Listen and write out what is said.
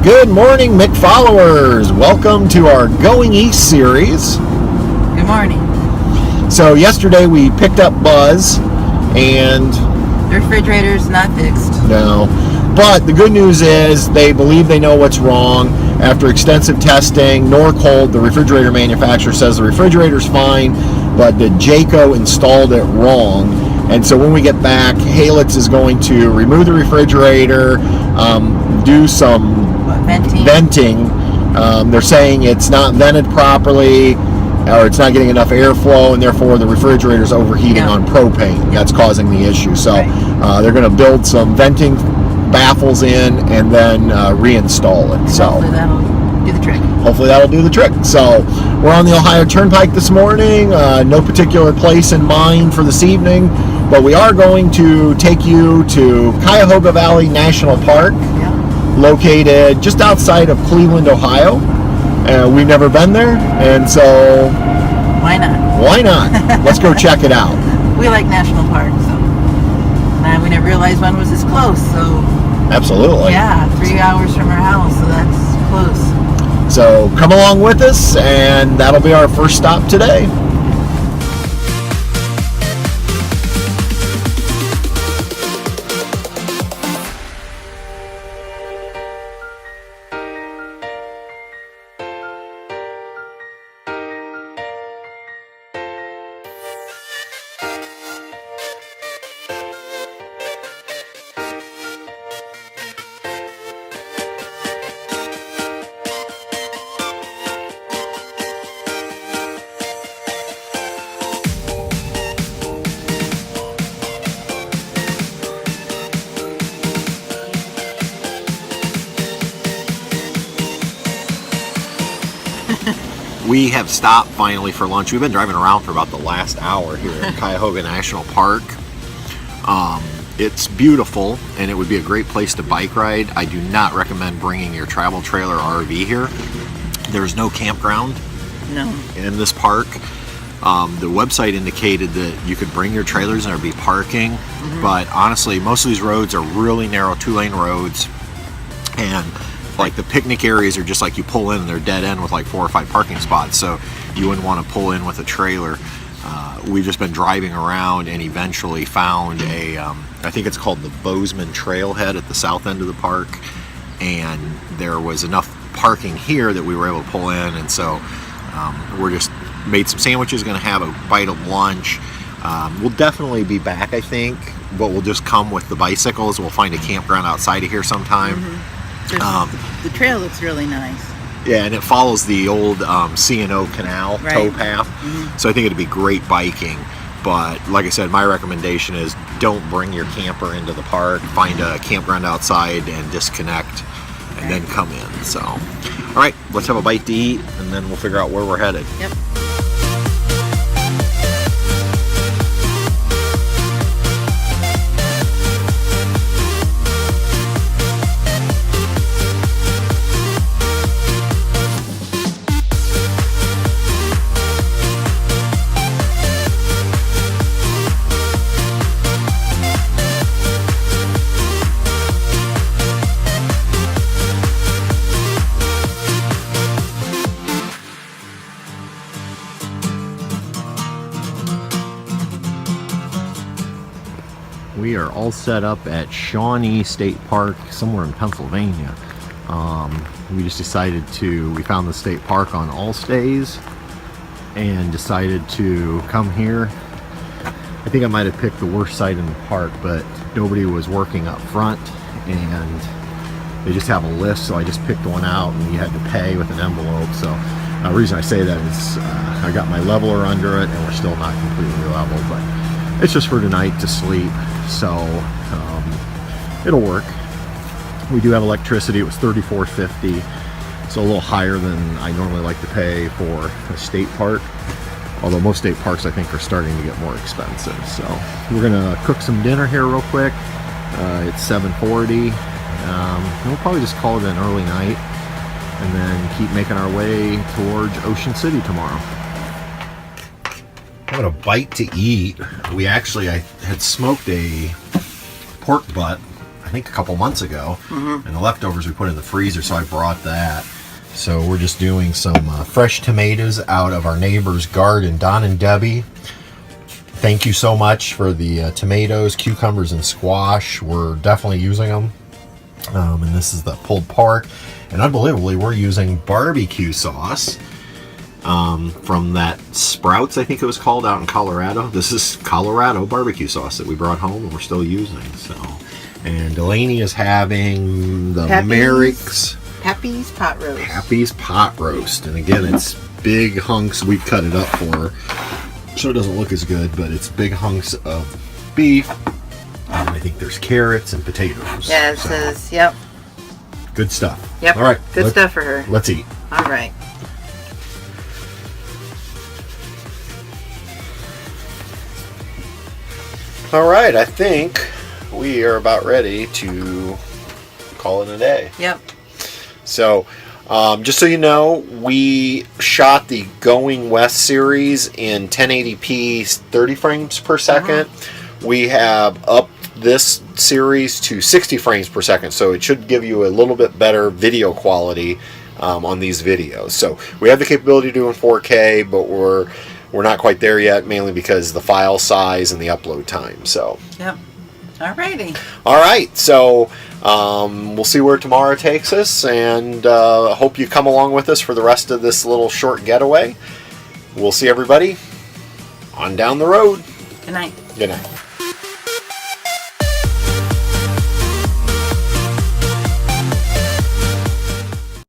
Good morning, Mick followers. Welcome to our Going East series. Good morning. So yesterday we picked up Buzz, and The refrigerator's not fixed. no. But the good news is they believe they know what's wrong. After extensive testing, Norcold, the refrigerator manufacturer, says the refrigerator's fine, but the Jayco installed it wrong. And so when we get back, Halix is going to remove the refrigerator, do some venting. They're saying it's not vented properly, or it's not getting enough airflow, and therefore the refrigerator's overheating on propane. That's causing the issue. So they're going to build some venting baffles in and then reinstall it. So hopefully that'll do the trick. Hopefully that'll do the trick. So we're on the Ohio Turnpike this morning. No particular place in mind for this evening, but we are going to take you to Cuyahoga Valley National Park, located just outside of Cleveland, Ohio. We've never been there, and so why not? Why not? Let's go check it out. We like national parks, so we never realized one was this close. So absolutely, yeah, 3 hours from our house, so that's close. So come along with us, and that'll be our first stop today. We have stopped finally for lunch. We've been driving around for about the last hour here in Cuyahoga National Park. It's beautiful, and it would be a great place to bike ride. I do not recommend bringing your travel trailer or RV here. There's no campground in this park. The website indicated that you could bring your trailers and there'd be parking, but honestly, most of these roads are really narrow 2-lane roads, and like the picnic areas are just like you pull in and they're dead end with like 4 or 5 parking spots, so you wouldn't want to pull in with a trailer. We've just been driving around and eventually found a, I think it's called the Bozeman Trailhead at the south end of the park, and there was enough parking here that we were able to pull in, and so we're just made some sandwiches, going to have a bite of lunch. We'll definitely be back, I think, but we'll just come with the bicycles. We'll find a campground outside of here sometime. The trail looks really nice. Yeah, and it follows the old C&O Canal tow path, so I think it'd be great biking. But like I said, my recommendation is don't bring your camper into the park. Find a campground outside and disconnect, and then come in. So, all right, let's have a bite to eat, and then we'll figure out where we're headed. Yep. We are all set up at Shawnee State Park, somewhere in Pennsylvania. We just decided we found the state park on Allstays and decided to come here. I think I might have picked the worst site in the park, but nobody was working up front, and they just have a list, so I just picked one out, and you had to pay with an envelope. So the reason I say that is I got my leveler under it, and we're still not completely level, but it's just for tonight to sleep, so it'll work. We do have electricity. It was $34.50, so a little higher than I normally like to pay for a state park, although most state parks I think are starting to get more expensive. So we're gonna cook some dinner here real quick. It's 7:40. We'll probably just call it an early night, and then keep making our way towards Ocean City tomorrow. Having a bite to eat. I had smoked a pork butt. I think a couple months ago, and the leftovers we put in the freezer, so I brought that. So we're just doing some fresh tomatoes out of our neighbor's garden. Don and Debbie, thank you so much for the tomatoes, cucumbers, and squash. We're definitely using them. And this is the pulled pork. And unbelievably, we're using barbecue sauce from that Sprouts, I think it was called, out in Colorado. This is Colorado barbecue sauce that we brought home and we're still using. So, and Delaney is having the Merrick's Pappy's pot roast. Pappy's pot roast. And again, it's big hunks. We cut it up for her, so it doesn't look as good, but it's big hunks of beef. I think there's carrots and potatoes. Yeah, it says, yep. Good stuff. Yep. All right. Good stuff for her. Let's eat. All right. All right. I think we are about ready to call it a day. Yep. So, just so you know, we shot the Going West series in 1080p 30 frames per second. We have upped this series to 60 frames per second, so it should give you a little bit better video quality on these videos. So we have the capability of doing 4K, but we're not quite there yet, mainly because the file size and the upload time. So. Yep. Alrighty. All right. So we'll see where tomorrow takes us, and hope you come along with us for the rest of this little short getaway. We'll see everybody on down the road. Good night. Good night.